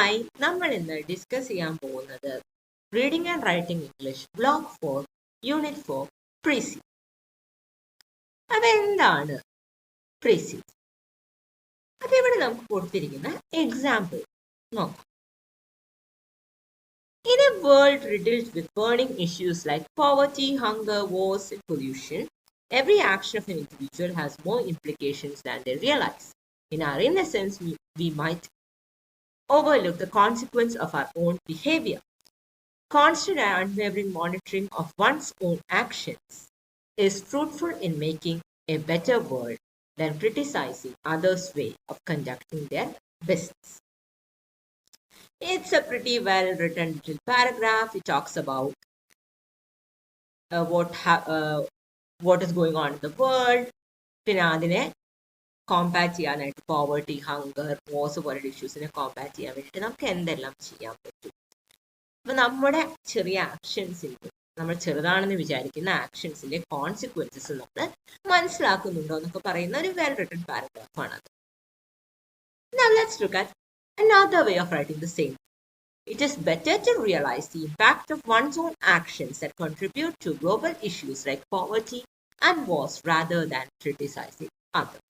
Hi, നമ്മൾ ഇന്ന് discuss ചെയ്യാൻ പോകുന്നത് reading and writing English block 4 unit 4 പ്രീസീഡ്. അതെന്താണ് പ്രീസീഡ്? അതിവിടെ നമുക്ക് കൊടുത്തിരിക്കുന്ന എക്സാമ്പിൾ നോക്കാം. In a world riddled with burning issues like poverty, hunger, wars, and pollution, every action of an individual has more implications than they realize. In our innocence, we might overlook the consequence of our own behavior. Constant and unwavering monitoring of one's own actions is fruitful in making a better world than criticizing others' way of conducting their business. It's a pretty well written little paragraph. It talks about what is going on in the world. പിന്നെ അതിനെ Kombat ചെയ്യാനായിട്ട് poverty, hunger, wars പോലുള്ള ഇഷ്യൂസിനെ Kombat ചെയ്യാൻ വേണ്ടിയിട്ട് നമുക്ക് എന്തെല്ലാം ചെയ്യാൻ പറ്റും. അപ്പൊ നമ്മുടെ ചെറിയ ആക്ഷൻസിന്റെ, നമ്മൾ ചെറുതാണെന്ന് വിചാരിക്കുന്ന ആക്ഷൻസിന്റെ കോൺസിക്വൻസസ് നമ്മൾ മനസ്സിലാക്കുന്നുണ്ടോ എന്നൊക്കെ പറയുന്ന ഒരു വെൽ റിട്ടൺ പാരഗ്രാഫ് ആണ് അത്. Now let's look at another way of writing the same. It is better to realize the impact of one's own actions that contribute to global issues like poverty and wars rather than criticizing others.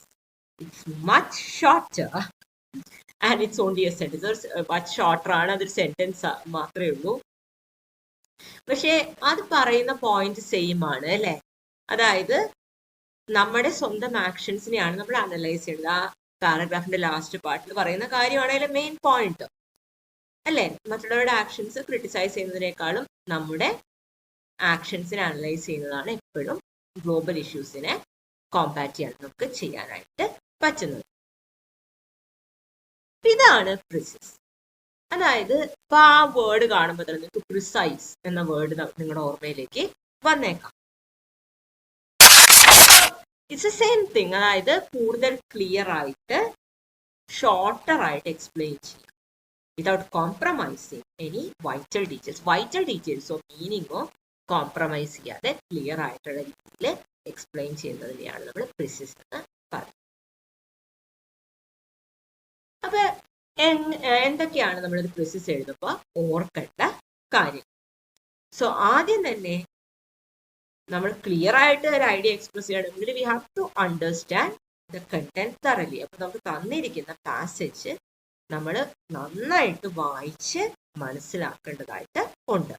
It's much shorter and it's only a sentence. Much shorter ആണ്, അതൊരു sentence മാത്രമേ ഉള്ളൂ. പക്ഷെ അത് പറയുന്ന point same ആണ് അല്ലെ. അതായത് നമ്മുടെ സ്വന്തം ആക്ഷൻസിനെയാണ് നമ്മൾ അനലൈസ് ചെയ്യുന്നത്. ആ പാരഗ്രാഫിന്റെ ലാസ്റ്റ് പാർട്ടിൽ പറയുന്ന കാര്യമാണ് അതിലെ മെയിൻ പോയിന്റ് അല്ലെ. മറ്റുള്ളവരുടെ ആക്ഷൻസ് ക്രിട്ടിസൈസ് ചെയ്യുന്നതിനേക്കാളും നമ്മുടെ ആക്ഷൻസിനെ അനലൈസ് ചെയ്യുന്നതാണ് എപ്പോഴും ഗ്ലോബൽ ഇഷ്യൂസിനെ കോമ്പാറ്റ് ചെയ്യാൻ നമുക്ക് ചെയ്യാനായിട്ട് പറ്റുന്നത്. ഇതാണ് പ്രിസിസ്. അതായത് ഇപ്പൊ ആ വേർഡ് കാണുമ്പോൾ തന്നെ നിങ്ങൾക്ക് പ്രിസൈസ് എന്ന വേർഡ് നിങ്ങളുടെ ഓർമ്മയിലേക്ക് വന്നേക്കാം. It's a same thing. അതായത് കൂടുതൽ ക്ലിയർ ആയിട്ട് ഷോർട്ടർ ആയിട്ട് എക്സ്പ്ലെയിൻ ചെയ്യാം without compromising any vital details. Vital ഡീറ്റെയിൽസോ മീനിങ്ങോ കോംപ്രമൈസ് ചെയ്യാതെ ക്ലിയർ ആയിട്ടുള്ള രീതിയിൽ എക്സ്പ്ലെയിൻ ചെയ്യുന്നതിനെയാണ് നമ്മൾ പ്രിസിസ് എന്ന് പറയുന്നത്. അപ്പൊ എന്തൊക്കെയാണ് നമ്മളൊരു പ്രിസിസ് എഴുതുമ്പോൾ ഓർക്കേണ്ട കാര്യം? സോ ആദ്യം തന്നെ നമ്മൾ ക്ലിയർ ആയിട്ട് ഒരു ഐഡിയ എക്സ്പ്രസ് ചെയ്യണമെങ്കിൽ we have to understand the content thoroughly. അപ്പൊ നമുക്ക് തന്നിരിക്കുന്ന പാസേജ് നമ്മൾ നന്നായിട്ട് വായിച്ച് മനസ്സിലാക്കേണ്ടതായിട്ട് ഉണ്ട്.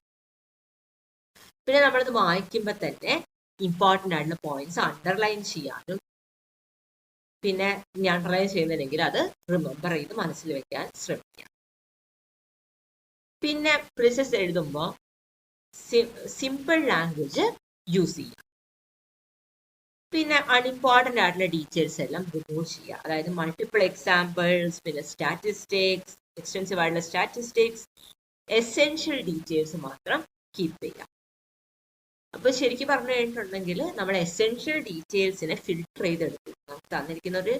പിന്നെ നമ്മളത് വായിക്കുമ്പോൾ തന്നെ ഇമ്പോർട്ടൻ്റ് ആയിട്ടുള്ള പോയിന്റ്സ് അണ്ടർലൈൻ ചെയ്യാനും, പിന്നെ ഞാൻ അണ്ടർലൈൻ ചെയ്യുന്നില്ലെങ്കിൽ അത് റിമെമ്പർ ചെയ്ത് മനസ്സിൽ വെക്കാൻ ശ്രമിക്കാം. പിന്നെ പ്രിസിസ് എഴുതുമ്പോൾ സിമ്പിൾ ലാംഗ്വേജ് യൂസ് ചെയ്യാം. പിന്നെ അൺഇമ്പോർട്ടൻ്റ് ആയിട്ടുള്ള ഡീറ്റെയിൽസ് എല്ലാം റിമൂവ് ചെയ്യുക. അതായത് മൾട്ടിപ്പിൾ എക്സാമ്പിൾസ്, പിന്നെ സ്റ്റാറ്റിസ്റ്റിക്സ്, എക്സ്റ്റെൻസീവ് ആയിട്ടുള്ള സ്റ്റാറ്റിസ്റ്റിക്സ്, എസെൻഷ്യൽ ഡീറ്റെയിൽസ് മാത്രം കീപ്പ് ചെയ്യുക. അപ്പൊ ശരിക്കും പറഞ്ഞു കഴിഞ്ഞിട്ടുണ്ടെങ്കിൽ നമ്മൾ എസെൻഷ്യൽ ഡീറ്റെയിൽസിനെ ഫിൽട്ടർ ചെയ്തെടുക്കും. നമുക്ക് തന്നിരിക്കുന്ന ഒരു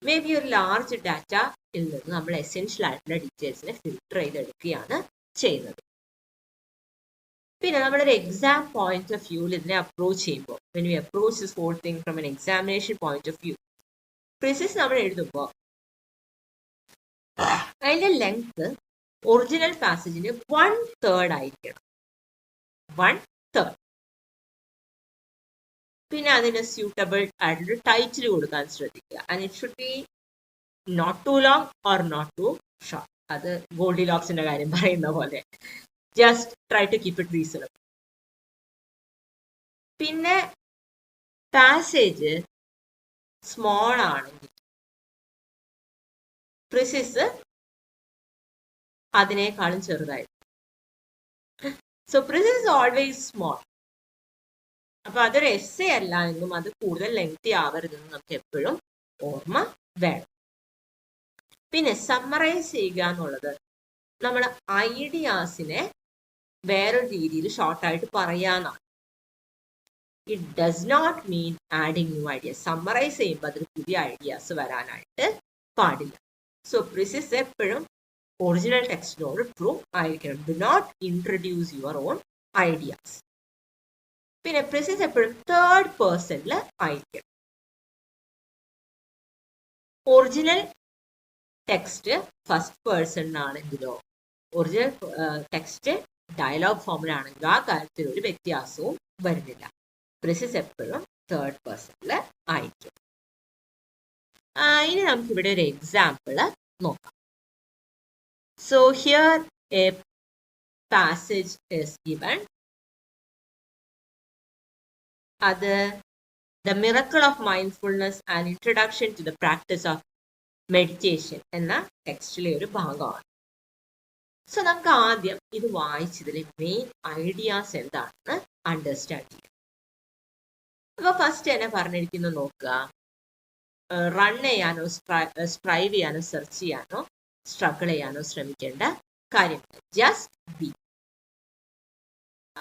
മേ ബി ഒരു ലാർജ് ഡാറ്റയിൽ നിന്ന് നമ്മൾ എസെൻഷ്യൽ ആയിട്ടുള്ള ഡീറ്റെയിൽസിനെ ഫിൽട്ടർ ചെയ്തെടുക്കുകയാണ് ചെയ്യുന്നത്. പിന്നെ നമ്മളൊരു എക്സാം പോയിന്റ് ഓഫ് വ്യൂവിൽ ഇതിനെ അപ്രോച്ച് ചെയ്യുമ്പോൾ, when we approach this whole thing from an examination point of view, precis നമ്മൾ എഴുതുമ്പോൾ അതിന്റെ ലെങ്ത് ഒറിജിനൽ പാസേജിന് 1/3 ആയിരിക്കണം. 1/3. പിന്നെ അതിന് സ്യൂട്ടബിൾ ആയിട്ടുള്ള ടൈറ്റിൽ കൊടുക്കാൻ ശ്രദ്ധിക്കുക. And it should be not too long or not too short. അത് ഗോൾഡി ലോക്സിന്റെ കാര്യം പറയുന്ന പോലെ just try to keep it reasonable. പിന്നെ പാസേജ് സ്മോൾ ആണെങ്കിൽ പ്രിസിസ് അതിനേക്കാളും ചെറുതായിരിക്കും. So precis always small. അപ്പൊ അതൊരു എസ്സേ അല്ല എന്നും അത് കൂടുതൽ ലെങ്തി ആവരുതെന്നും നമുക്ക് എപ്പോഴും ഓർമ്മ വേണം. പിന്നെ സമ്മറൈസ് ചെയ്യുക എന്നുള്ളത് നമ്മൾ ഐഡിയാസിനെ വേറൊരു രീതിയിൽ ഷോർട്ടായിട്ട് പറയാന്നാണ്. It does not mean adding new ideas. Summarise ചെയ്യുമ്പോൾ അതിൽ പുതിയ ഐഡിയാസ് വരാനായിട്ട് പാടില്ല. സോ പ്രിസിസ് എപ്പോഴും ഒറിജിനൽ ടെക്സ്റ്റിനോട് ട്രൂ ആയിരിക്കണം. Do not introduce your own ideas. പിന്നെ പ്രിസിസ് എപ്പോഴും തേർഡ് പേഴ്സണിൽ ആയിരിക്കണം. ഒറിജിനൽ ടെക്സ്റ്റ് ഫസ്റ്റ് പേഴ്സണിനാണെങ്കിലോ ഒറിജിനൽ ടെക്സ്റ്റ് ഡയലോഗ് ഫോമിലാണെങ്കിലോ ആ കാര്യത്തിൽ ഒരു വ്യത്യാസവും വരുന്നില്ല. പ്രിസിസ് എപ്പോഴും തേർഡ് പേഴ്സണിൽ ആയിരിക്കും. ഇനി നമുക്ക് ഇവിടെ ഒരു എക്സാമ്പിൾ നോക്കാം. So here A passage is given. അത് The Miracle of Mindfulness, an Introduction to the Practice of Meditation എന്ന ടെക്സ്റ്റിലെ ഒരു ഭാഗമാണ്. സോ നമുക്ക് ആദ്യം ഇത് വായിച്ചതിലെ മെയിൻ ഐഡിയാസ് എന്താണെന്ന് അണ്ടർസ്റ്റാൻഡ് ചെയ്യാം. അപ്പൊ ഫസ്റ്റ് തന്നെ പറഞ്ഞിരിക്കുന്നത് നോക്കുക, റൺ ചെയ്യാനോ സ്ട്രൈവ് ചെയ്യാനോ സെർച്ച് ചെയ്യാനോ സ്ട്രഗിൾ ചെയ്യാനോ ശ്രമിക്കേണ്ട കാര്യമില്ല. Just be.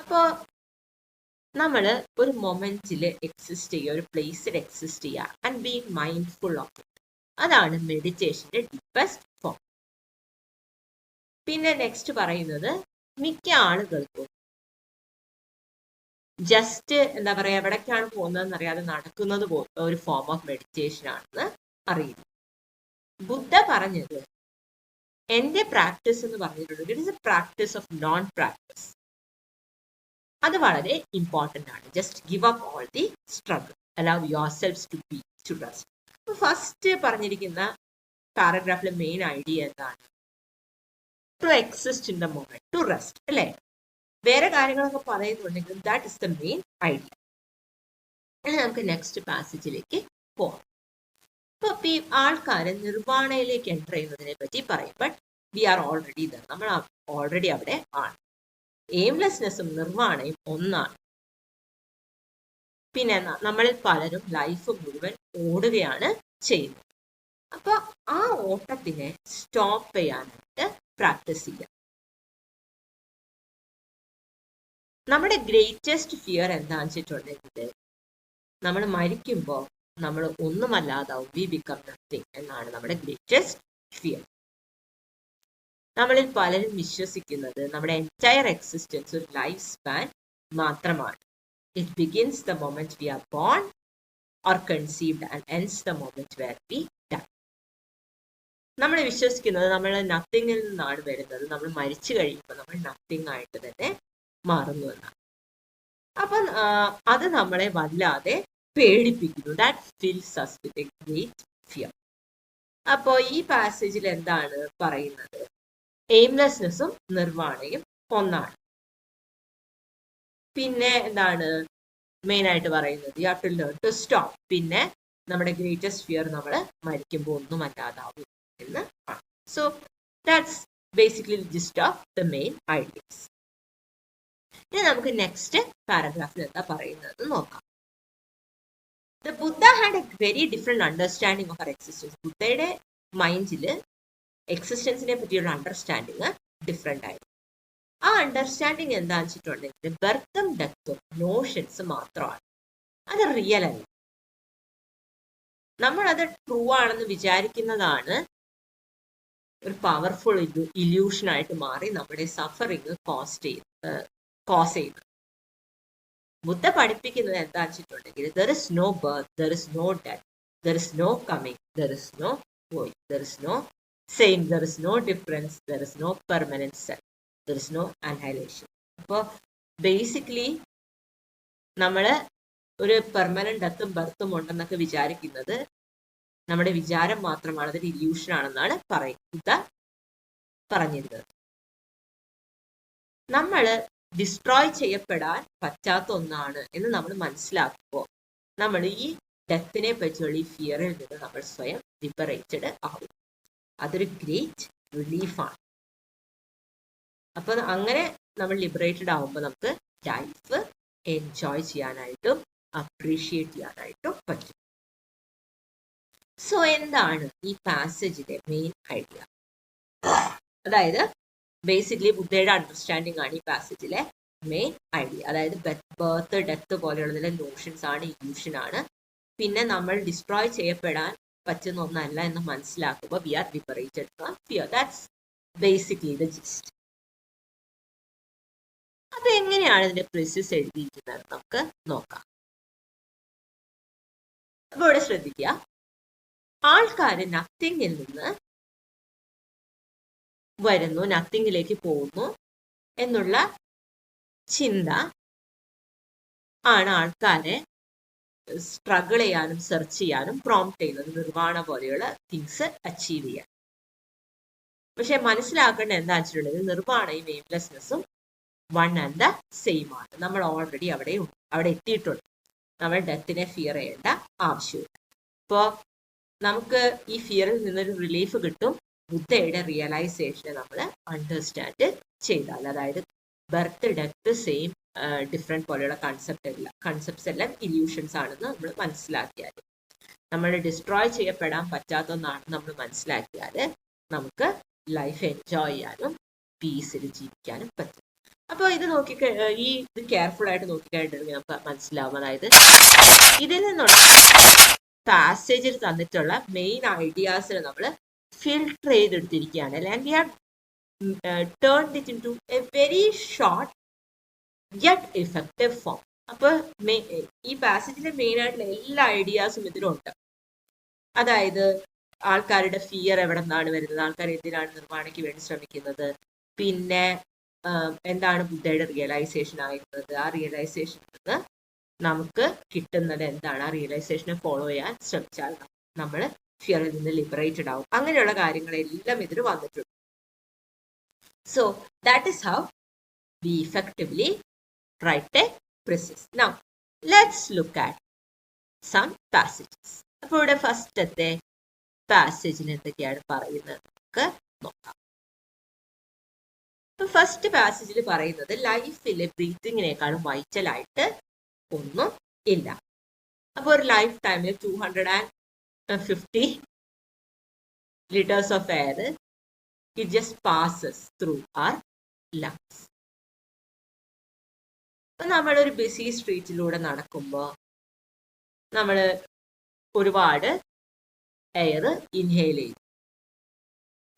അപ്പോ നമ്മൾ ഒരു മൊമെന്റിൽ എക്സിസ്റ്റ് ചെയ്യുക, ഒരു പ്ലേസിൽ എക്സിസ്റ്റ് ചെയ്യുക and B mindful of it. അതാണ് മെഡിറ്റേഷന്റെ ഡീപ്പസ്റ്റ് ഫോം. പിന്നെ നെക്സ്റ്റ് പറയുന്നത്, മിക്ക ആളുകൾക്കും ജസ്റ്റ് എന്താ പറയാ എവിടേക്കാണ് പോകുന്നതെന്ന് അറിയാതെ നടക്കുന്നത് ഒരു ഫോം ഓഫ് മെഡിറ്റേഷൻ ആണെന്ന് അറിയില്ല. ബുദ്ധ പറഞ്ഞത്, എന്റെ പ്രാക്ടീസ് എന്ന് പറഞ്ഞിട്ടുണ്ട്, it is a practice of non practice. അത് വളരെ ഇമ്പോർട്ടൻ്റ് ആണ്. Just give up all the struggle, allow your selfs to be to rest. First പറഞ്ഞിരിക്കുന്ന പാരഗ്രാഫിലെ മെയിൻ ഐഡിയ എന്താണ്? To exist in the moment, to rest, അല്ലേ? വേറെ കാര്യങ്ങളൊക്കെ പറയുന്നുണ്ടെങ്കിലും that is the main idea. നമുക്ക് നെക്സ്റ്റ് പാസേജിലേക്ക് പോകാം. ഇപ്പൊ ഈ ആൾക്കാർ നിർവ്വാണയിലേക്ക് എൻ്റർ ചെയ്യുന്നതിനെ പറ്റി പറയും. But we are already there, നമ്മൾ ഓൾറെഡി അവിടെ ആണ്. എയിംലെസ്നെസ്സും നിർവ്വാണയും ഒന്നാണ്. പിന്നെ നമ്മളിൽ പലരും ലൈഫ് മുഴുവൻ ഓടുകയാണ് ചെയ്യുന്നത്. അപ്പൊ ആ ഓട്ടത്തിനെ സ്റ്റോപ്പ് ചെയ്യാനായിട്ട് പ്രാക്ടീസ് ചെയ്യാം. നമ്മുടെ ഗ്രേറ്റസ്റ്റ് ഫിയർ എന്താണെന്ന് വെച്ചിട്ടുണ്ടെങ്കിൽ, നമ്മൾ മരിക്കുമ്പോൾ നമ്മൾ ഒന്നുമല്ലാതാവും, വി ബിക്കം നത്തിങ് എന്നാണ് നമ്മുടെ ഗ്രേറ്റസ്റ്റ് ഫിയർ. നമ്മളിൽ പലരും വിശ്വസിക്കുന്നത് നമ്മുടെ എൻറ്റയർ എക്സിസ്റ്റൻസ് ഒരു ലൈഫ് സ്പാൻ മാത്രമാണ്. It begins the moment we are born or conceived and ends the moment where we die. നമ്മൾ വിശ്വസിക്കുന്നത് നമ്മൾ നത്തിങ്ങിൽ നിന്നാണ് വരുന്നത്, നമ്മൾ മരിച്ചു കഴിയുമ്പോൾ നമ്മൾ നത്തിങ് ആയിട്ട് തന്നെ മാറുന്നു എന്നാണ്. അപ്പം അത് നമ്മളെ വല്ലാതെ പേടിപ്പിക്കുന്നു. That fills us with a great fear. അപ്പോൾ ഈ പാസേജിൽ എന്താണ് പറയുന്നത്? എയിംലെസ്നെസ്സും നിർവ്വാണയും ഒന്നാണ്. പിന്നെ എന്താണ് മെയിൻ ആയിട്ട് പറയുന്നത്? You have to learn to stop. പിന്നെ നമ്മുടെ ഗ്രേറ്റസ്റ്റ് ഫിയർ നമ്മൾ മരിക്കുമ്പോൾ ഒന്നും അല്ലാതാവും എന്ന് ആണ്. So that's basically GIST of the main ideas. ഇനി നമുക്ക് നെക്സ്റ്റ് പാരഗ്രാഫിൽ എന്താ പറയുന്നത് നോക്കാം. The Buddha had a very different understanding of our existence. ബുദ്ധയുടെ മൈൻഡിൽ എക്സിസ്റ്റൻസിനെ പറ്റിയുള്ള അണ്ടർസ്റ്റാൻഡിങ് ഡിഫറെൻ്റ് ആയിരുന്നു. ആ അണ്ടർസ്റ്റാൻഡിങ് എന്താണെന്ന് വെച്ചിട്ടുണ്ടെങ്കിൽ ബർത്തും ഡെത്തും നോഷൻസ് മാത്രമാണ്, അത് റിയൽ അല്ല. നമ്മളത് ട്രൂ ആണെന്ന് വിചാരിക്കുന്നതാണ് ഒരു പവർഫുൾ ഇല്യൂഷൻ ആയിട്ട് മാറി നമ്മുടെ സഫറിങ് കോസ് ചെയ്യുന്നത്. ബുദ്ധ പഠിപ്പിക്കുന്നത് എന്താണെന്ന് വെച്ചിട്ടുണ്ടെങ്കിൽ there is no birth, there is no death, there is no coming, there is no going, there is no same, there is no difference, there is no permanent self, there is no annihilation. അപ്പോൾ basically നമ്മൾ ഒരു permanent ഡെത്തും ബർത്തും ഉണ്ടെന്നൊക്കെ വിചാരിക്കുന്നത് നമ്മുടെ വിചാരം മാത്രമാണ്, അതൊരു illusion ആണെന്നാണ് ബുദ്ധ പറഞ്ഞിരുന്നത്. നമ്മൾ ഡിസ്ട്രോയ് ചെയ്യപ്പെടാൻ പറ്റാത്ത ഒന്നാണ് എന്ന് നമ്മൾ മനസ്സിലാക്കുമ്പോൾ നമ്മൾ ഈ ഡെത്തിനെ പറ്റിയുള്ള ഈ ഫിയറിൽ നിന്ന് നമ്മൾ സ്വയം ലിബറേറ്റഡ് ആവും. അതൊരു ഗ്രേറ്റ് റിലീഫാണ്. അപ്പൊ അങ്ങനെ നമ്മൾ ലിബറേറ്റഡ് ആവുമ്പോൾ നമുക്ക് ലൈഫ് എൻജോയ് ചെയ്യാനായിട്ടും അപ്രീഷിയേറ്റ് ചെയ്യാനായിട്ടും പറ്റും. സോ എന്താണ് ഈ പാസേജിന്റെ മെയിൻ ഐഡിയ? അതായത് ബേസിക്കലി ബുദ്ധയുടെ അണ്ടർസ്റ്റാൻഡിങ് ആണ് ഈ പാസേജിലെ മെയിൻ ഐഡിയ. അതായത് ബർത്ത് ഡെത്ത് പോലെയുള്ളതിലെ നോഷൻസ് ആണ്, ഇല്യൂഷൻ ആണ്. പിന്നെ നമ്മൾ ഡിസ്ട്രോയ് ചെയ്യപ്പെടാൻ പറ്റുന്ന ഒന്നല്ല എന്ന് മനസ്സിലാക്കുമ്പോൾ we are liberated from fear. That's basically the gist. അത് എങ്ങനെയാണ് ഇതിന്റെ പ്രിസിസ് എഴുതിയിരിക്കുന്നത് നമുക്ക് നോക്കാം. അപ്പൊ ഇവിടെ ശ്രദ്ധിക്കുക, ആൾക്കാർ നത്തിങ്ങിൽ നിന്ന് വരുന്നു, നത്തിങ്ങിലേക്ക് പോകുന്നു എന്നുള്ള ചിന്ത ആണ് ആൾക്കാരെ സ്ട്രഗിൾ ചെയ്യാനും സെർച്ച് ചെയ്യാനും പ്രോംപ്റ്റ് ചെയ്യുന്നത്, നിർവ്വാണ പോലെയുള്ള തിങ്സ് അച്ചീവ് ചെയ്യാൻ. പക്ഷെ മനസ്സിലാക്കേണ്ട എന്താ വെച്ചിട്ടുണ്ടെങ്കിൽ നിർവ്വാണയും എയിംലെസ്നെസ്സും വൺ ആൻഡ് ദ സെയിം ആണ്. നമ്മൾ ഓൾറെഡി അവിടെ എത്തിയിട്ടുണ്ട്. നമ്മൾ ഡെത്തിനെ ഫിയർ ചെയ്യേണ്ട ആവശ്യമില്ല. അപ്പോൾ നമുക്ക് ഈ ഫിയറിൽ നിന്നൊരു റിലീഫ് കിട്ടും ബുദ്ധയുടെ റിയലൈസേഷനെ നമ്മൾ അണ്ടർസ്റ്റാൻഡ് ചെയ്താൽ. അതായത് ബർത്ത് ഡെത്ത് സെയിം ഡിഫറെൻറ്റ് പോലെയുള്ള കൺസെപ്റ്റ്സ് എല്ലാം ഇല്യൂഷൻസ് ആണെന്ന് നമ്മൾ മനസ്സിലാക്കിയാൽ, നമ്മൾ ഡിസ്ട്രോയ് ചെയ്യപ്പെടാൻ പറ്റാത്ത ഒന്നാണെന്ന് നമ്മൾ മനസ്സിലാക്കിയാൽ നമുക്ക് ലൈഫ് എൻജോയ് ചെയ്യാനും പീസിൽ ജീവിക്കാനും പറ്റും. അപ്പോൾ ഇത് ഇത് കെയർഫുൾ ആയിട്ട് നോക്കിക്കഴിഞ്ഞിട്ടുണ്ടെങ്കിൽ നമുക്ക് മനസ്സിലാവും. അതായത് ഇതിൽ നിന്നുള്ള പാസേജിൽ തന്നിട്ടുള്ള മെയിൻ ഐഡിയാസിനെ നമ്മൾ ഫിൽട്ടർ ചെയ്തെടുത്തിരിക്കുകയാണ്. And we have turned it into a very short yet effective form. അപ്പോൾ ഈ പാസേജിലെ മെയിൻ ആയിട്ടുള്ള എല്ലാ ഐഡിയാസും ഇതിലുണ്ട്. അതായത് ആൾക്കാരുടെ ഫിയർ എവിടെ നിന്നാണ് വരുന്നത്, ആൾക്കാർ എന്തിനാണ് നിർവ്വാണയ്ക്ക് വേണ്ടി ശ്രമിക്കുന്നത്, പിന്നെ എന്താണ് ബുദ്ധയുടെ റിയലൈസേഷൻ ആയിരുന്നത്, ആ റിയലൈസേഷനിൽ നിന്ന് നമുക്ക് കിട്ടുന്നത് എന്താണ്, ആ റിയലൈസേഷനെ ഫോളോ ചെയ്യാൻ ശ്രമിച്ചാൽ നമ്മൾ ഫിയറിൽ നിന്ന് ലിബറേറ്റഡ് ആവും. അങ്ങനെയുള്ള കാര്യങ്ങളെല്ലാം ഇതിൽ വന്നിട്ടുണ്ട്. So that is how we effectively write a precis. Now let's look at some passages. അപ്പോൾ ഇവിടെ ഫസ്റ്റത്തെ പാസേജിൽ എന്തൊക്കെയാണ് പറയുന്നത് നമുക്ക് നോക്കാം. ഫസ്റ്റ് പാസേജിൽ പറയുന്നത് ലൈഫിൽ ബ്രീത്തിങ്ങിനേക്കാളും വൈറ്റലായിട്ട് ഒന്നും ഇല്ല. അപ്പോൾ ഒരു ലൈഫ് ടൈമിൽ 250 liters of air it just passes through our lungs. അപ്പം നമ്മളൊരു ബിസി സ്ട്രീറ്റിലൂടെ നടക്കുമ്പോൾ നമ്മൾ ഒരുപാട് എയർ ഇൻഹെയിൽ ചെയ്യും.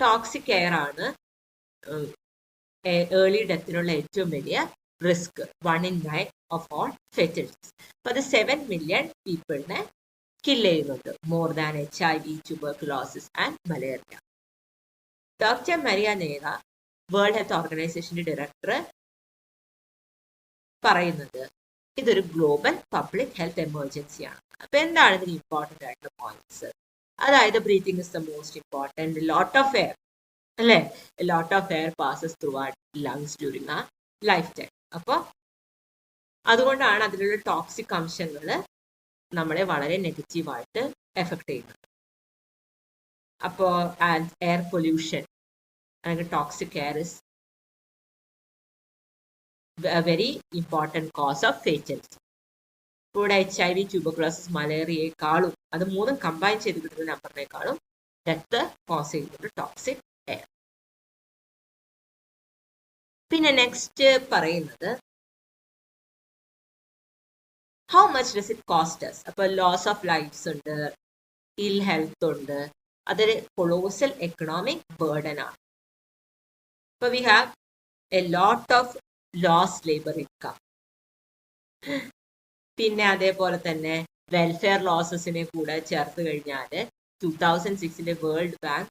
ടോക്സിക് എയർ ആണ് ഏർലി ഡെത്തിനുള്ള ഏറ്റവും വലിയ risk. 1 in 9 of all fatalities. അപ്പോൾ അത് 7 million പീപ്പിളിനെ കില്ല് ചെയ്യുന്നുണ്ട്. More than HIV, tuberculosis and malaria. Doctor Maria Neira, world health ഓർഗനൈസേഷന്റെ ഡയറക്ടർ, പറയുന്നത് ഇതൊരു ഗ്ലോബൽ പബ്ലിക് ഹെൽത്ത് എമർജൻസിയാണ്. അപ്പൊ എന്താണ് ഇതിന് ഇമ്പോർട്ടൻ്റ് ആയിട്ടുള്ള പോയിന്റ്സ്? അതായത് breathing is the most important. Lot of air അല്ലേ, lot of air passes through our lungs during ആ ലൈഫ് ടൈം. അപ്പോൾ അതുകൊണ്ടാണ് അതിലുള്ള ടോക്സിക് അംശങ്ങൾ നമ്മളെ വളരെ നെഗറ്റീവായിട്ട് എഫക്ട് ചെയ്യുന്നത്. അപ്പോൾ എയർ പൊല്യൂഷൻ അല്ലെങ്കിൽ toxic air is a very important cause of fatality. ഇവിടെ HIV, ട്യൂബർക്കുലോസിസ്, മലേറിയയെക്കാളും അത് മൂന്നും കമ്പൈൻ ചെയ്ത് കിട്ടുന്ന നമ്പറിനേക്കാളും ഡെത്ത് കോസ് ചെയ്യുന്നത് ടോക്സിക് എയർ. പിന്നെ നെക്സ്റ്റ് പറയുന്നത് how much does it cost us. അപ്പോൾ ലോസ് ഓഫ് ലൈഫ്സ് ഉണ്ട്, ഇൽ ഹെൽത്ത് ഉണ്ട്, അതൊരു കൊളോസൽ എക്കണോമിക് ബേർഡൻ ആണ്. അപ്പോൾ we have a lot of loss labour income. പിന്നെ അതേപോലെ തന്നെ വെൽഫെയർ ലോസസിനെ കൂടെ ചേർത്ത് കഴിഞ്ഞാൽ 2006 വേൾഡ് ബാങ്ക്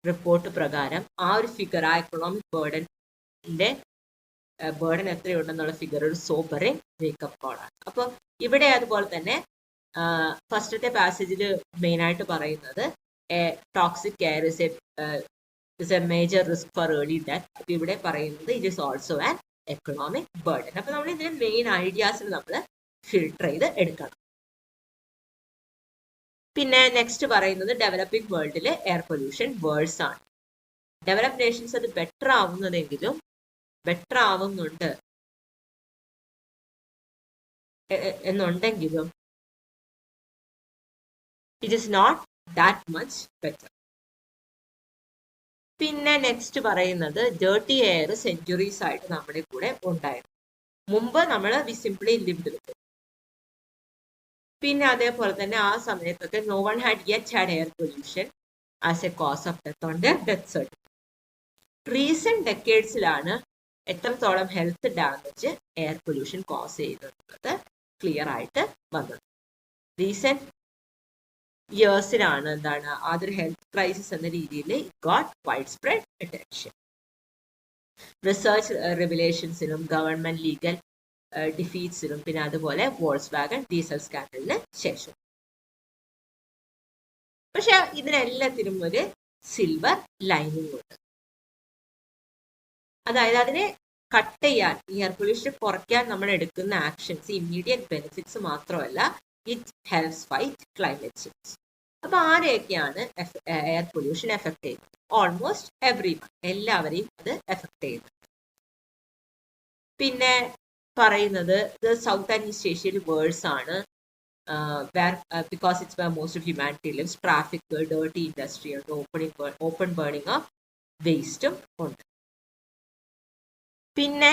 റിപ്പോർട്ട് പ്രകാരം ആ ഒരു ഫിഗർ, ആ എക്കണോമിക് ബേർഡൻ എത്രയുണ്ടെന്നുള്ള ഫിഗർ ഒരു സോബറിങ് വേക്കപ്പ് കോളാണ്. അപ്പോൾ ഇവിടെ അതുപോലെ തന്നെ ഫസ്റ്റത്തെ പാസേജിൽ മെയിനായിട്ട് പറയുന്നത് toxic air is A major risk for early death. അപ്പോൾ ഇവിടെ പറയുന്നത് it is also an economic burden. അപ്പോൾ നമ്മൾ ഇതിന്റെ മെയിൻ ഐഡിയാസിൽ നമ്മൾ ഫിൽട്ടർ ചെയ്ത് എടുക്കണം. പിന്നെ നെക്സ്റ്റ് പറയുന്നത് ഡെവലപ്പിംഗ് വേൾഡിലെ എയർ പൊല്യൂഷൻ വേഴ്സ് ആണ്. ഡെവലപ്ഡ് നേഷൻസ് അത് ബെറ്റർ ആവുന്നുണ്ടെങ്കിലും എന്നുണ്ടെങ്കിലും it is not that much better. പിന്നെ നെക്സ്റ്റ് പറയുന്നത് ഡേർട്ടി എയർ സെഞ്ചുറീസ് ആയിട്ട് നമ്മുടെ കൂടെ ഉണ്ടായിരുന്നു. മുമ്പ് നമ്മൾ വി സിംപ്ലി ലിവ്ഡ് വിത്ത്. പിന്നെ അതേപോലെ തന്നെ ആ സമയത്തൊക്കെ no one had yet had air pollution as a cause of death on their death certificate. Recent ഡെക്കേഡ്സിലാണ് എത്രത്തോളം health damage air pollution cause ചെയ്യുന്നത് ക്ലിയർ ആയിട്ട് വന്നത്. റീസെന്റ് ഇയേഴ്സിലാണ് എന്താണ് അതൊരു ഹെൽത്ത് ക്രൈസിസ് എന്ന രീതിയിൽ got widespread attention. Research റെവലേഷൻസിനും ഗവൺമെന്റ് ലീഗൽ ഡിഫീറ്റ്സിനും പിന്നെ അതുപോലെ വോൾസ്വാഗൺ ഡീസൽ സ്കാൻഡലിന് ശേഷം. പക്ഷെ ഇതിനെല്ലാത്തിനും ഒരു സിൽവർ ലൈനിങ് ഉണ്ട്. അതായത് അതിനെ കട്ട് ചെയ്യാൻ, ഈ എയർ പൊല്യൂഷൻ കുറയ്ക്കാൻ നമ്മൾ എടുക്കുന്ന ആക്ഷൻസ് ഇമ്മീഡിയറ്റ് ബെനിഫിറ്റ്സ് മാത്രമല്ല, it helps fight climate change. അപ്പൊ ആരെയൊക്കെയാണ് എയർ പൊല്യൂഷൻ എഫക്ട് ചെയ്യുന്നത്? ഓൾമോസ്റ്റ് എവ്രിവൺ, എല്ലാവരെയും അത് എഫക്ട് ചെയ്യുന്നുണ്ട്. പിന്നെ പറയുന്നത് ഇത് സൗത്ത് ആൻഡ് ഈസ്റ്റ് ഏഷ്യയിൽ വേഴ്സ് ആണ്, because it's where most of humanity lives. Traffic, dirty industry ഉണ്ട്, ഓപ്പൺ ബേണിംഗ് ഓഫ് വേസ്റ്റും ഉണ്ട്. പിന്നെ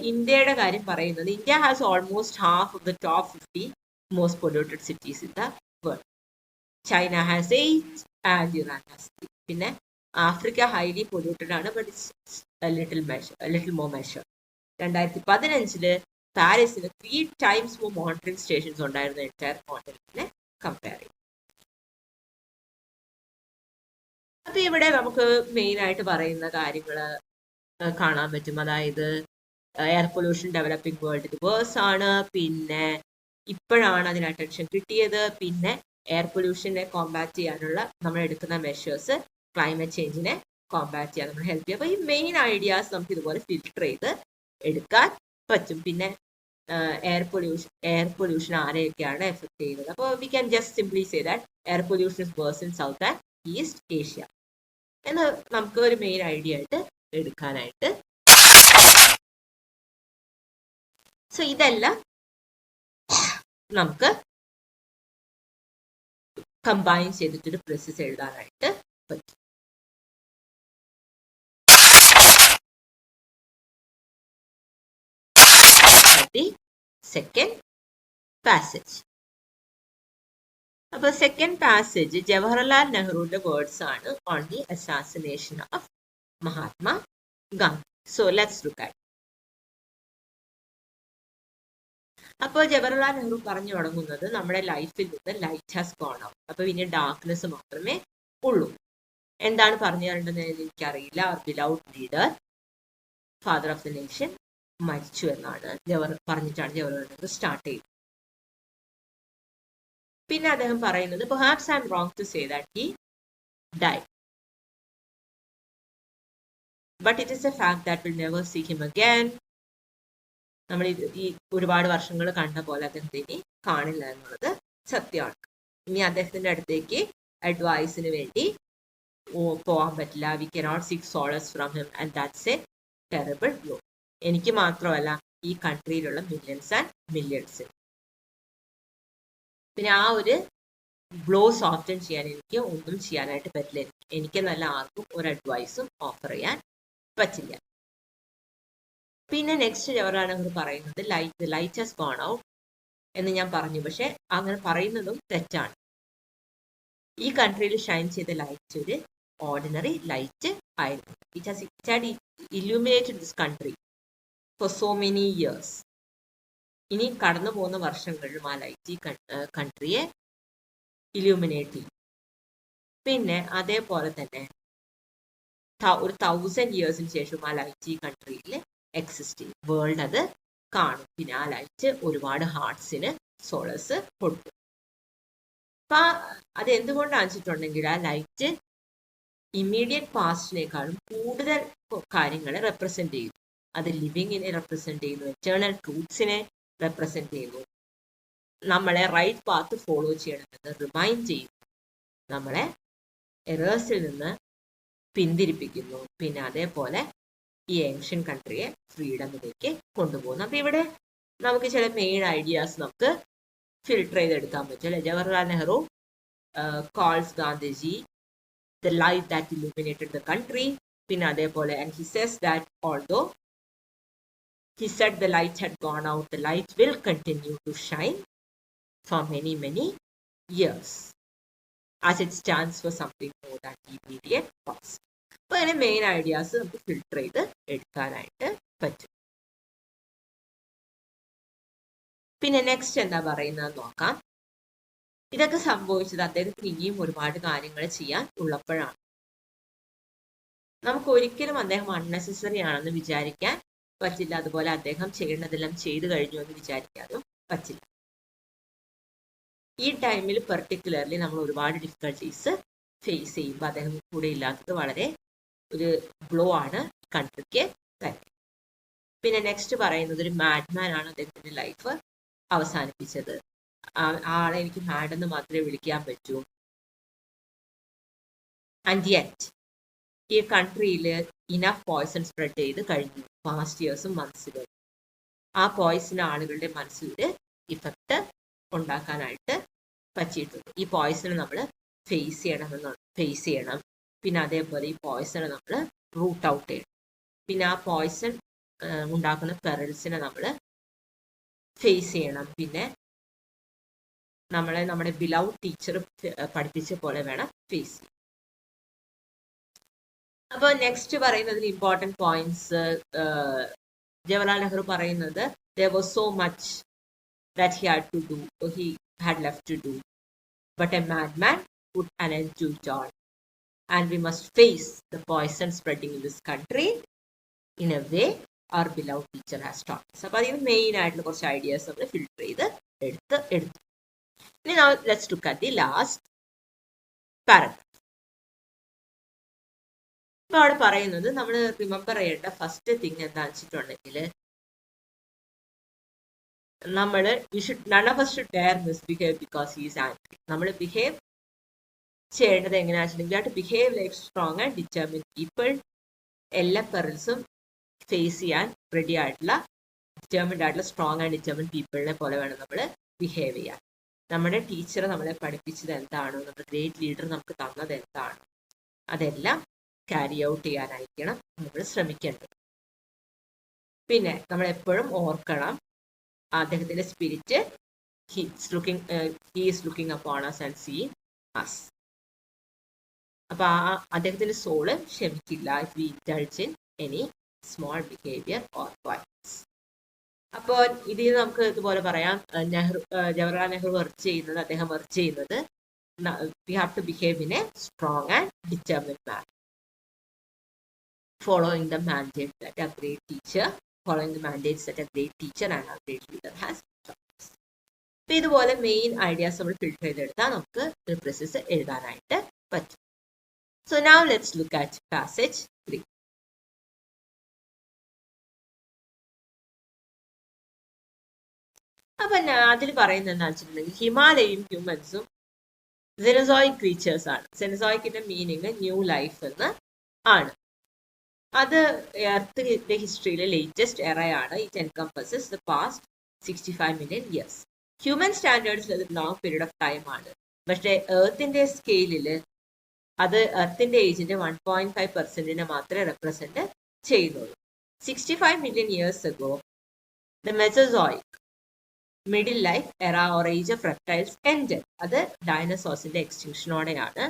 ഇന്ത്യയുടെ കാര്യം പറയുന്നത്, India has almost half of the top 50 most polluted cities in the world. China has 8 and Iran has 3. പിന്നെ Africa highly polluted ആണ്, but it's little more measure. 2015 പാരീസിന് 3 times more monitoring stations ഉണ്ടായിരുന്ന entire കോണ്ടിനെന്റിനെ compare ചെയ്യും. അപ്പൊ ഇവിടെ നമുക്ക് main ആയിട്ട് പറയുന്ന കാര്യങ്ങൾ കാണാൻ പറ്റും. അതായത് എയർ പൊല്യൂഷൻ ഡെവലപ്പിംഗ് വേൾഡിൽ വേഴ്സ് ആണ്, പിന്നെ ഇപ്പോഴാണ് അതിന് അറ്റൻഷൻ കിട്ടിയത്, പിന്നെ എയർ പൊല്യൂഷനെ കോമ്പാറ്റ് ചെയ്യാനുള്ള നമ്മൾ എടുക്കുന്ന മെഷേഴ്സ് ക്ലൈമറ്റ് ചേഞ്ചിനെ കോമ്പാറ്റ് ചെയ്യാൻ നമ്മൾ ഹെൽപ്പ് ചെയ്യും. അപ്പോൾ ഈ മെയിൻ ഐഡിയാസ് നമുക്ക് ഇതുപോലെ ഫിൽട്ടർ ചെയ്ത് എടുക്കാൻ പറ്റും. പിന്നെ എയർ പൊല്യൂഷൻ ആരെയൊക്കെയാണ് എഫക്ട് ചെയ്യുന്നത്? അപ്പോൾ we can just simply say that air pollution is worse in South and East Asia എന്ന് നമുക്ക് ഒരു മെയിൻ ഐഡിയ ആയിട്ട് എടുക്കാനായിട്ട്. സോ ഇതെല്ലാം നമുക്ക് കമ്പൈൻ ചെയ്തിട്ടൊരു പ്രോസസ് എഴുതാനായിട്ട് പറ്റും. Second passage. അപ്പൊ സെക്കൻഡ് പാസേജ് ജവഹർലാൽ നെഹ്റുവിന്റെ വേർഡ്സ് ആണ് on the assassination of Mahatma Gandhi. So let's look at. അപ്പോൾ ജവഹർലാൽ നെഹ്റു പറഞ്ഞു തുടങ്ങുന്നത്, നമ്മുടെ ലൈഫിൽ നിന്ന് ലൈറ്റ് ഹാസ് ഗോൺ ഔട്ട്, അപ്പൊ ഇനി ഡാർക്ക്നെസ് മാത്രമേ ഉള്ളൂ. എന്താണ് പറഞ്ഞു തരേണ്ടതെന്ന് എനിക്കറിയില്ല. അവർ beloved leader, father of the nation മരിച്ചു എന്നാണ് പറഞ്ഞിട്ടാണ് ജവഹർലാൽ നെഹ്റു സ്റ്റാർട്ട് ചെയ്തത്. പിന്നെ അദ്ദേഹം പറയുന്നത്, perhaps I am wrong to say that he died, but it is a fact that will never see him again. നമ്മൾ ഈ ഒരുപാട് വർഷങ്ങൾ കണ്ട പോലെ അദ്ദേഹത്തെ ഇനി കാണില്ല എന്നുള്ളത് സത്യമാണ്. ഇനി അദ്ദേഹത്തിന്റെ അടുത്തേക്ക് അഡ്വൈസിന് വേണ്ടി പോകാൻ പറ്റില്ല. We cannot seek solace from him and that's A terrible blow. എനിക്ക് മാത്രമല്ല, ഈ കൺട്രിയിലുള്ള മില്യൺസ് ആൻഡ് മില്യൺസ്. പിന്നെ ആ ഒരു ബ്ലോ സോഫ്റ്റൻ ചെയ്യാൻ എനിക്ക് ഒന്നും ചെയ്യാനായിട്ട് പറ്റില്ല. എനിക്ക് നല്ല ആർക്കും ഒരു അഡ്വൈസും ഓഫർ ചെയ്യാൻ പറ്റില്ല. പിന്നെ നെക്സ്റ്റ് ജവഹർലാൽ നെഹ്റു പറയുന്നത്, ലൈറ്റ് ഹാസ് ഗോൺ ഔട്ട് എന്ന് ഞാൻ പറഞ്ഞു, പക്ഷെ അങ്ങനെ പറയുന്നതും തെറ്റാണ്. ഈ കൺട്രിയിൽ ഷൈൻ ചെയ്ത ലൈറ്റ് ഒരു ഓർഡിനറി ലൈറ്റ് ആയിരുന്നു. It had illuminated this country four so many years. ഇനി കടന്നു പോകുന്ന വർഷങ്ങളിലും ആ ലൈറ്റ് ഈ കൺട്രിയെ ഇല്യൂമിനേറ്റ് ചെയ്യും. പിന്നെ അതേപോലെ തന്നെ ഒരു 1000 ഇയേഴ്സിന് ശേഷം ആ ലൈറ്റ് ഈ കൺട്രിയിൽ എക്സിസ്റ്റ് ചെയ്യും. വേൾഡ് അത് കാണും. പിന്നെ ആ ലൈറ്റ് ഒരുപാട് ഹാർട്സിന് സോളേഴ്സ് കൊടുക്കും. അപ്പൊ അത് എന്തുകൊണ്ടാണ് വെച്ചിട്ടുണ്ടെങ്കിൽ ആ ലൈറ്റ് ഇമ്മീഡിയറ്റ് പാസ്റ്റിനേക്കാളും കൂടുതൽ കാര്യങ്ങളെ റെപ്രസെന്റ് ചെയ്യുന്നു. അത് ലിവിങ്ങിനെ റെപ്രസെന്റ് ചെയ്യുന്നു, എറ്റേണൽ ട്രൂത്ത്സിനെ റെപ്രസെന്റ് ചെയ്യുന്നു, നമ്മളെ റൈറ്റ് പാത്ത് ഫോളോ ചെയ്യണമെന്ന് റിമൈൻഡ് ചെയ്യുന്നു, നമ്മളെ എറേഴ്സിൽ നിന്ന് പിന്തിരിപ്പിക്കുന്നു. പിന്നെ അതേപോലെ ഈ ഏൻഷ്യൻ കൺട്രിയെ ഫ്രീഡമിലേക്ക് കൊണ്ടുപോകുന്നു. അപ്പൊ ഇവിടെ നമുക്ക് ചില മെയിൻ ഐഡിയാസ് നമുക്ക് ഫിൽട്ടർ ചെയ്തെടുക്കാൻ പറ്റും അല്ലെ. Jawaharlal Nehru calls Gandhiji the light that illuminated the country. പിന്നെ അതേപോലെ and he says that although he said the light had gone out, the light will continue to shine for many, many years as it stands for something more than immediate past. അപ്പോൾ അതിന് main ideas നമുക്ക് filter ചെയ്ത് എടുക്കാനായിട്ട് പറ്റും. പിന്നെ next എന്താ പറയുന്നത് നോക്കാം. ഇതൊക്കെ സംഭവിച്ചത് അദ്ദേഹത്തിന് ഇനിയും ഒരുപാട് കാര്യങ്ങൾ ചെയ്യാൻ ഉള്ളപ്പോഴാണ്. നമുക്ക് ഒരിക്കലും അദ്ദേഹം അൺനെസസറി ആണെന്ന് വിചാരിക്കാൻ പറ്റില്ല. അതുപോലെ അദ്ദേഹം ചെയ്യേണ്ടതെല്ലാം ചെയ്തു കഴിഞ്ഞു എന്ന് വിചാരിക്കാനും പറ്റില്ല. ഈ ടൈമിൽ പെർട്ടിക്കുലർലി നമ്മൾ ഒരുപാട് ഡിഫിക്കൽട്ടീസ് ഫേസ് ചെയ്യുമ്പോൾ അദ്ദേഹം കൂടെ ഇല്ലാത്തത് വളരെ ഒരു ബ്ലോ ആണ് കൺട്രിക്ക് തന്നെ. പിന്നെ നെക്സ്റ്റ് പറയുന്നത് ഒരു മാഡ്മാൻ ആണ് അദ്ദേഹത്തിന്റെ ലൈഫ് അവസാനിപ്പിച്ചത്. ആളെ എനിക്ക് മാഡ് എന്ന് മാത്രമേ വിളിക്കാൻ പറ്റൂ. ആൻഡ് യെറ്റ് ഈ കൺട്രിയിൽ ഇനഫ് പോയ്സൺ സ്പ്രെഡ് ചെയ്ത് കഴിഞ്ഞു പാസ്റ്റ് ഇയേഴ്സും മന്ത്സിലും. ആ പോയ്സൺ ആളുകളുടെ മനസ്സിൽ ഇഫക്റ്റ് ഉണ്ടാക്കാനായിട്ട് പറ്റിയിട്ടുണ്ട്. ഈ പോയ്സൺ നമ്മൾ ഫേസ് ചെയ്യണം. പിന്നെ അതേപോലെ ഈ പോയ്സൺ നമ്മൾ റൂട്ട് ഔട്ട് ചെയ്യണം. പിന്നെ ആ പോയ്സൺ ഉണ്ടാക്കുന്ന പെറൽസിനെ നമ്മൾ ഫേസ് ചെയ്യണം. പിന്നെ നമ്മുടെ ബിലൗഡ് ടീച്ചർ പഠിപ്പിച്ച പോലെ വേണം ഫേസ് ചെയ്യാൻ. അപ്പോൾ നെക്സ്റ്റ് പറയുന്നതിൽ ഇമ്പോർട്ടൻറ്റ് പോയിന്റ്സ് ജവഹർലാൽ നെഹ്റു പറയുന്നത് there was so much that he had left to do, but a madman put an end to it all, and we must face the poison spreading in this country in a way our beloved teacher has taught us. അപ്പോൾ അതിന് main ആയിട്ടുള്ള കുറച്ച് ideas നമ്മൾ filter ചെയ്ത് എടുത്തു. ഇനി now let's look at the last paragraph. ഇപ്പൊ അവിടെ പറയുന്നത് നമ്മൾ റിമെമ്പർ ചെയ്യേണ്ട ഫസ്റ്റ് തിങ് എന്താണെന്ന് വെച്ചിട്ടുണ്ടെങ്കിൽ none of us should dare misbehave because he is angry. നമ്മൾ ബിഹേവ് ചെയ്യേണ്ടത് എങ്ങനെയാണെന്ന് വെച്ചിട്ടുണ്ടെങ്കിൽ we have to behave like strong and determined people. എല്ലാ പെറൽസും ഫേസ് ചെയ്യാൻ റെഡി ആയിട്ടുള്ള ഡിറ്റർമിൻഡ് ആയിട്ടുള്ള സ്ട്രോങ് ആൻഡ് ഡിറ്റർമിൻഡ് പീപ്പിളിനെ പോലെ വേണം നമ്മൾ ബിഹേവ് ചെയ്യാൻ. നമ്മുടെ ടീച്ചർ നമ്മളെ പഠിപ്പിച്ചത് എന്താണോ, നമ്മുടെ ഗ്രേറ്റ് ലീഡർ നമുക്ക് തന്നത് എന്താണോ, അതെല്ലാം ക്യാരി ഔട്ട് ചെയ്യാനായിരിക്കണം നമ്മൾ ശ്രമിക്കേണ്ടത്. പിന്നെ നമ്മൾ എപ്പോഴും ഓർക്കണം അദ്ദേഹത്തിന്റെ spirit he is looking upon us and seeing us. അപ്പൊ അദ്ദേഹത്തിന്റെ soul ക്ഷമിക്കില്ല if we indulge in any small behavior or violence. അപ്പോൾ ഇതിൽ നമുക്ക് ഇതുപോലെ പറയാം, ജവഹർലാൽ നെഹ്റു അദ്ദേഹം വർക്ക് ചെയ്യുന്നത് we have to behave in a strong and determined manner, following the mandates that a great teacher and a great leader has taught us. അപ്പോൾ ഇതുപോലെ main ideas നമ്മൾ ഫിൽട്ടർ ചെയ്തെടുത്താൽ നമുക്ക് ഒരു പ്രോസസ്സ് എഴുതാനായിട്ട് പറ്റും. So now let's look at passage 3. അപ്പൊ അതിൽ പറയുന്നത് എന്താ വെച്ചിട്ടുണ്ടെങ്കിൽ ഹിമാലയയും ഹ്യൂമൻസും സെനസോയിക് ക്രീച്ചേഴ്സ് ആണ്. സെനസോയിക്കിന്റെ മീനിങ് ന്യൂ ലൈഫ് എന്ന് ആണ്. അത് എർത്തിന്റെ ഹിസ്റ്ററിയിലെ ലേറ്റസ്റ്റ് എറയാണ്. It encompasses the past 65 million years. Human സ്റ്റാൻഡേർഡ്സിൽ അത് ലോങ് പീരീഡ് ഓഫ് ടൈം ആണ്. പക്ഷേ എർത്തിന്റെ സ്കെയിലിൽ അത് എർത്തിന്റെ ഏജിന്റെ 1.5% മാത്രമേ റെപ്രസെന്റ് ചെയ്യുന്നുള്ളൂ. 65 million years ago the Mesozoic middle life era or age of reptiles end. അത് ഡൈനസോഴ്സിന്റെ എക്സ്റ്റിങ്ഷനോടെയാണ്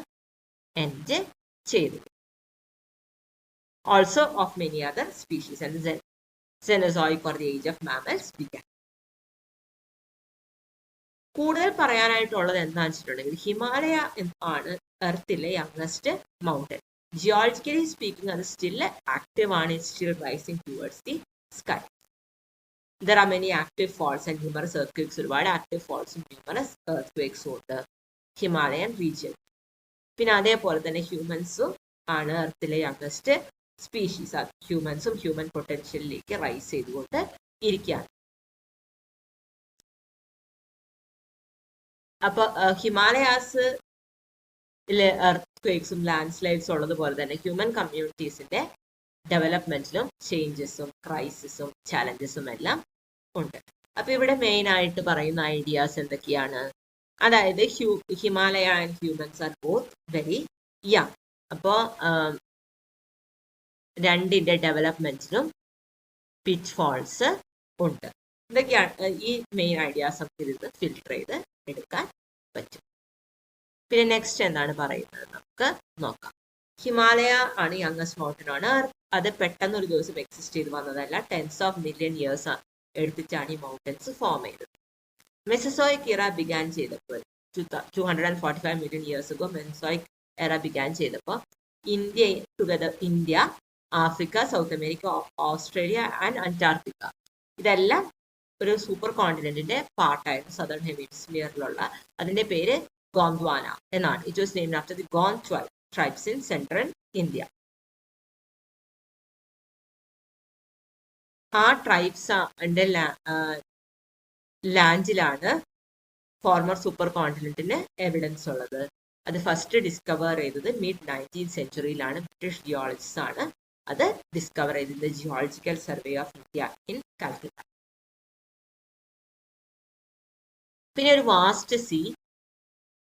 എൻഡ് ചെയ്തത്. Also of many other species and Cenozoic or the age of mammals began. കൂടുതൽ പറയാനായിട്ടുള്ളത് എന്താണെന്ന് വെച്ചിട്ടുണ്ടെങ്കിൽ ഹിമാലയ ആണ് എർത്തിലെ യങ്ങസ്റ്റ് മൗണ്ടൻ. ജിയോളജിക്കലി സ്പീക്കിംഗ് അത് സ്റ്റിൽ ആക്റ്റീവ് ആണ്. It still rising towards the sky. There are many active faults and numerous earthquakes. ഒരുപാട് active ഫോൾട്സും numerous earthquakes ഉണ്ട് ഹിമാലയൻ റീജിയൻ. പിന്നെ അതേപോലെ തന്നെ ഹ്യൂമൻസും ആണ് എർത്തിലെ യങ്ങസ്റ്റ് സ്പീഷീസ്. ഹ്യൂമൻസും ഹ്യൂമൻ പൊട്ടൻഷ്യലിലേക്ക് റൈസ് ചെയ്തുകൊണ്ട് ഇരിക്കുകയാണ്. അപ്പൊ ഹിമാലയാസ് എർത്ത് ലാൻഡ് സ്ലൈഡ്സും ഉള്ളതുപോലെ തന്നെ ഹ്യൂമൻ കമ്മ്യൂണിറ്റീസിന്റെ ഡെവലപ്മെന്റിലും ചേഞ്ചസും ക്രൈസിസും ചാലഞ്ചസും എല്ലാം ഉണ്ട്. അപ്പൊ ഇവിടെ മെയിൻ ആയിട്ട് പറയുന്ന ഐഡിയാസ് എന്തൊക്കെയാണ്? അതായത് Himalaya and humans are both very young. അപ്പോൾ രണ്ടിന്റെ ഡെവലപ്മെന്റിനും പിച്ച് ഫോൾസ് ഉണ്ട്. ഇതൊക്കെയാണ് ഈ മെയിൻ ഐഡിയാസ് നമുക്ക് ഇതിൽ ഫിൽട്ടർ ചെയ്ത് എടുക്കാൻ പറ്റും. പിന്നെ നെക്സ്റ്റ് എന്താണ് പറയുന്നത് നമുക്ക് നോക്കാം. ഹിമാലയ ആണ് യങ്ങസ്റ്റ് മൗണ്ടൻ ആണ്. അത് പെട്ടെന്ന് ഒരു ദിവസം എക്സിസ്റ്റ് ചെയ്ത് വന്നതല്ല. ടെൻസ് ഓഫ് മില്യൺ ഇയേഴ്സ് എടുത്തിട്ടാണ് ഈ മൗണ്ടൻസ് ഫോം ചെയ്തത്. മെസസോയിക് ഇറ ബിഗാൻ ചെയ്തപ്പോൾ 245 million years ago Mesozoic era began ചെയ്തപ്പോൾ India, Africa, south America, Australia and Antarctica ഇതെല്ലാം ഒരു സൂപ്പർ കോണ്ടിനെന്റിന്റെ പാർട്ടായിരുന്നു സദേൺ ഹെമിസ്ഫിയറിലുള്ള. അതിന്റെ പേര് ഗോണ്ട്വാന എന്നാണ്. It was named after the Gond tribes in central India. ആ ട്രൈബ്സ് ലാൻഡിലാണ് ഫോർമർ സൂപ്പർ കോണ്ടിനെന്റിന് എവിഡൻസ് ഉള്ളത്. അത് ഫസ്റ്റ് ഡിസ്കവർ ചെയ്തത് മിഡ് 19th സെഞ്ചുറിയിലാണ്. ബ്രിട്ടീഷ് ജിയോളജിസ്റ്റ് ആണ് അത് ഡിസ്കവർ ചെയ്തത്. Geological survey of India in Calcutta. പിന്നെ ഒരു വാസ്റ്റ് സീ,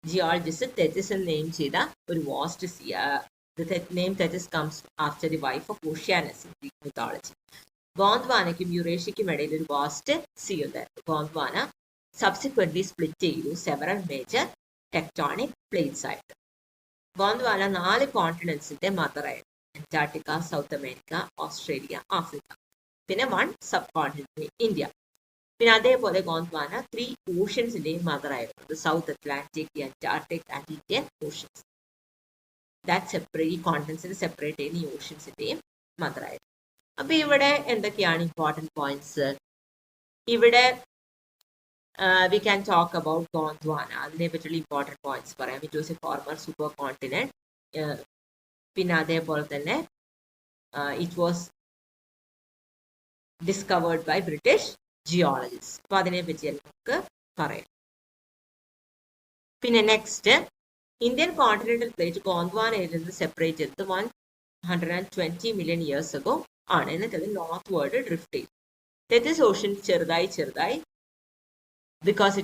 ജിയോളജിസ്റ്റ് തെറ്റിസ് എന്ന് നെയിം ചെയ്ത ഒരു vast sea. Name Tethys comes after the wife of Oceanus in Greek mythology. ഗോണ്ട്വാനയ്ക്കും യുറേഷ്യയ്ക്കും ഇടയിൽ ഒരു വാസ്റ്റ് സീ ഉണ്ടായിരുന്നു. ഗോണ്ട്വാന സബ്സിക്വന്റ്ലി സ്പ്ലിറ്റ് ചെയ്തു സെവറൽ മേജർ ടെക്ടോണിക് പ്ലേറ്റ്സ് ആയിട്ട്. ഗോണ്ട്വാന 4 കോണ്ടിനെന്റ്സിന്റെ മദറായിരുന്നു. Antarctica, South America, Australia, Africa. പിന്നെ 1 സബ് കോണ്ടിനെന്റ് ഇന്ത്യ. പിന്നെ അതേപോലെ ഗോണ്ട്വാന 3 ഓഷ്യൻസിന്റെയും മദറായിരുന്നു. South Atlantic, the Antarctic and Indian oceans. ഈ കോണ്ടിനെന്റ്സിനെ സെപ്പറേറ്റ് ചെയ്യുന്ന ഈ ഓഷ്യൻസിന്റെയും മദറായിരുന്നു. അപ്പൊ ഇവിടെ എന്തൊക്കെയാണ് ഇമ്പോർട്ടന്റ് പോയിന്റ്സ്? ഇവിടെ we can talk about Gondwana. അതിനെ പറ്റിയുള്ള ഇമ്പോർട്ടൻറ്റ് പോയിന്റ്സ് പറയാം. It was a former supercontinent. പിന്നെ അതേപോലെ തന്നെ it was discovered by British geologist. അപ്പൊ അതിനെ പറ്റി നമുക്ക് പറയാം. പിന്നെ നെക്സ്റ്റ്, ഇന്ത്യൻ കോണ്ടിനെന്റൽ പ്ലേറ്റ് ഗോണ്ട്വാനയിൽ നിന്ന് സെപ്പറേറ്റ് ചെയ്തത് 120 million years ago ആണ്. എന്നിട്ട് അത് നോർത്ത് വേർഡ് ഡ്രിഫ്റ്റ് ചെയ്തു. തെറ്റിസ് ഓഷ്യൻ ചെറുതായി because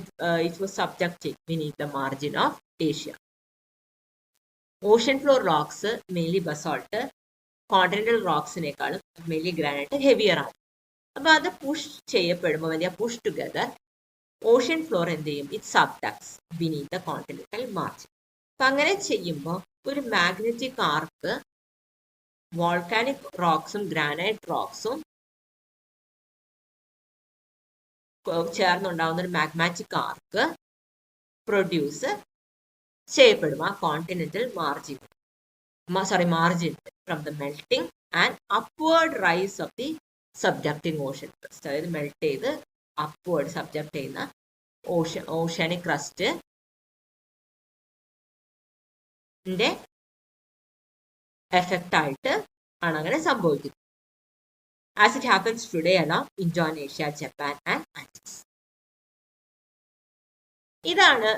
it was subjected beneath the margin of Asia. Ocean floor rocks mainly basalt, continental rocksനേക്കാളും mainly granite heavier ആണ്. അപ്പോൾ അത് പുഷ് ചെയ്യപ്പെടുമ്പോൾ when they are pushed together, ocean floor എന്ത് ചെയ്യും? It subducts beneath the continental margin. അപ്പം അങ്ങനെ ചെയ്യുമ്പോൾ ഒരു മാഗ്നറ്റിക് ആർക്ക് വോൾക്കാനിക് റോക്സും ഗ്രാനൈറ്റ് റോക്സും ചേർന്നുണ്ടാവുന്ന ഒരു മാഗ്മാറ്റിക് ആർക്ക് പ്രൊഡ്യൂസ് ചെയ്യപ്പെടും ആ continental margin from the melting and upward rise of the subjecting Ocean crest. അതായത് മെൽറ്റ് ചെയ്ത് അപ്വേർഡ് സബ്ജക്ട് ചെയ്യുന്ന ഓഷ്യാനിക് ക്രസ്റ്റ് എഫക്റ്റ് ആയിട്ട് ആണ് അങ്ങനെ സംഭവിക്കുന്നത്. As it happens today along Indonesia, Japan and Andes. ഇതാണ്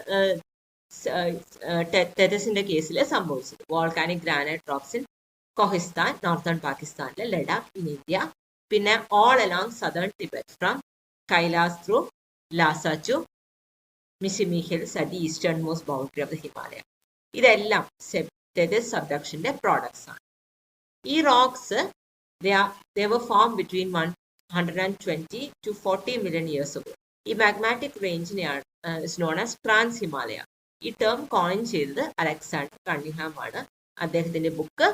തെറ്റിസിന്റെ കേസിൽ സംഭവിച്ചത്. Volcanic granite rocks in Kohistan, northern പാകിസ്ഥാനിലെ ലഡാക്ക് ഇൻ ഇന്ത്യ. പിന്നെ all along southern Tibet from Kailash through Lhasa to Mishmi hills at the eastern most boundary of the Himalaya. ഇതെല്ലാം Tethys സബ്ഡക്ഷന്റെ products ആണ്. ഈ rocks they were formed between 120 to 40 million years ago. ഈ magmatic റേഞ്ചിനെയാണ് is known as trans Himalaya. ഈ term coin ചെയ്തത് Alexander Cunningham ആണ്. അദ്ദേഹത്തിന്റെ book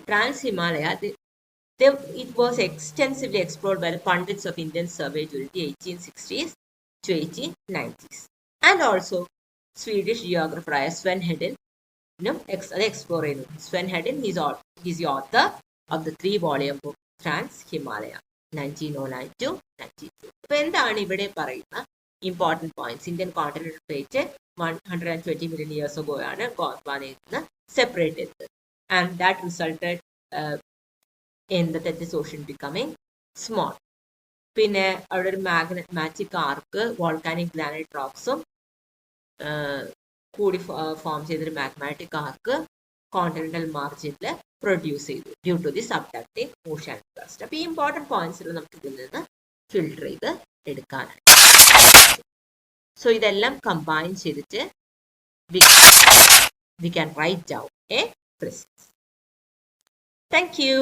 trans Himalaya. It was extensively explored by the pundits of Indian survey during the 1860s to 1890s. And also Swedish geographer Sven Hedin explore ചെയ്യുന്നു. Sven Hedin is the author of the 3-volume book Trans Himalaya 1909 to 1902. അപ്പോൾ എന്താണ് ഇവിടെ പറയുന്ന important points? Indian continental plate 120 million years ago ആണ് ഗോണ്ട്വാനയിൽ നിന്ന് separate ചെയ്തത്. And that resulted in the Tethys Ocean becoming small. പിന്നെ അവിടെ ഒരു മാഗ്മാറ്റിക് ആർക്ക് വോൾക്കാനിക് ഗ്രാനൈറ്റ് റോക്സും കൂടി ഫോം ചെയ്തൊരു മാഗ്മാറ്റിക് ആർക്ക് കോണ്ടിനെന്റൽ മാർജിനിൽ പ്രൊഡ്യൂസ് ചെയ്തു due to the subducting oceanic crust. അപ്പോൾ ഈ ഇമ്പോർട്ടൻറ്റ് പോയിന്റ്സിൽ നമുക്ക് ഇതിൽ നിന്ന് ഫിൽട്ടർ ചെയ്ത് എടുക്കാനാണ്. സോ ഇതെല്ലാം കമ്പൈൻ ചെയ്തിട്ട് we can write down a process. Thank you.